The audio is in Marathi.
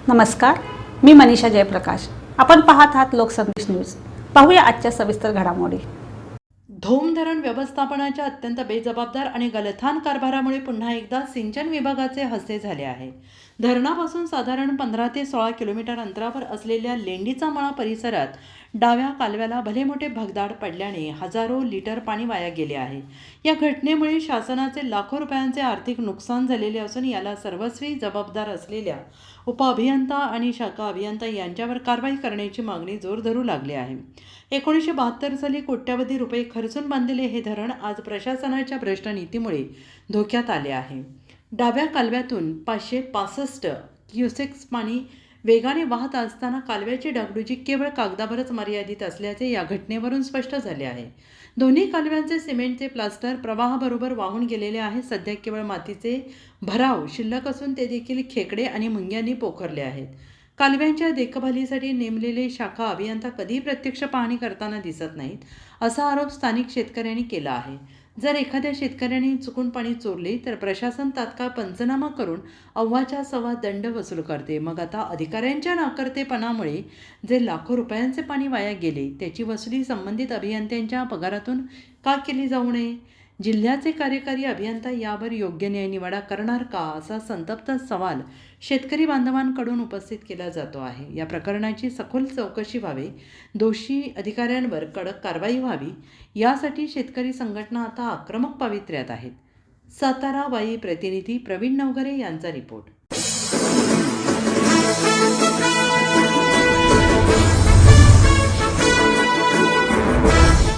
नमस्कार, मी मनीषा जयप्रकाश. आपण पाहत आहात लोकसंदेश न्यूज. पाहूया आजच्या सविस्तर घडामोडी. धोम धरण व्यवस्थापनाच्या अत्यंत बेजबाबदार आणि गलथान कारभारामुळे पुन्हा एकदा सिंचन विभागाचे हस्ते झाले आहे. धरणापासून साधारण 15 ते 16 किलोमीटर अंतरावर असलेल्या लेंडीचा मळा परिसरात डाव्या कालव्याला भले मोठे भगदाड पडल्याने हजारो लिटर पाणी वाया गेले आहे. या घटनेमुळे शासनाचे लाखो रुपयांचे आर्थिक नुकसान झालेले असून याला सर्वस्वी जबाबदार असलेल्या उपअभियंता आणि शाखा अभियंता यांच्यावर कारवाई करण्याची मागणी जोर धरू लागली आहे. 1972 साली कोट्यवधी रुपये खर्चून बांधलेले हे धरण आज प्रशासनाच्या भ्रष्ट नीतीमुळे धोक्यात आले आहे. डाव्या कालव्यातून 565 क्युसेक्स पाणी वेगाने वाहत असताना कालव्याची डागडुजी केवळ कागदावरच मर्यादित असल्याचे या घटनेवरून स्पष्ट झाले आहे. दोन्ही कालव्यांचे सिमेंटचे प्लास्टर प्रवाहाबरोबर वाहून गेलेले आहे. सध्या केवळ मातीचे भराव शिल्लक असून ते देखील खेकडे आणि मुंग्यांनी पोखरले आहेत. कालव्यांच्या देखभालीसाठी नेमलेले शाखा अभियंता कधीही प्रत्यक्ष पाहणी करताना दिसत नाहीत, असा आरोप स्थानिक शेतकऱ्यांनी केला आहे. जर एखाद्या शेतकऱ्याने चुकून पाणी चोरले तर प्रशासन तात्काळ पंचनामा करून अव्वाच्या सव्वा दंड वसूल करते. मग आता अधिकाऱ्यांच्या नाकर्तेपणामुळे जे लाखो रुपयांचे पाणी वाया गेले त्याची वसुली संबंधित अभियंत्यांच्या पगारातून का केली जाऊ नये? जिल्ह्याचे कार्यकारी अभियंता यावर योग्य न्यायनिवाडा करणार का, असा संतप्त सवाल शेतकरी बांधवांकडून उपस्थित केला जातो आहे. या प्रकरणाची सखोल चौकशी व्हावी, दोषी अधिकाऱ्यांवर कडक कारवाई व्हावी, यासाठी शेतकरी संघटना आता आक्रमक पावित्र्यात आहेत. सातारा वाई प्रतिनिधी प्रवीण नवघरे यांचा रिपोर्ट.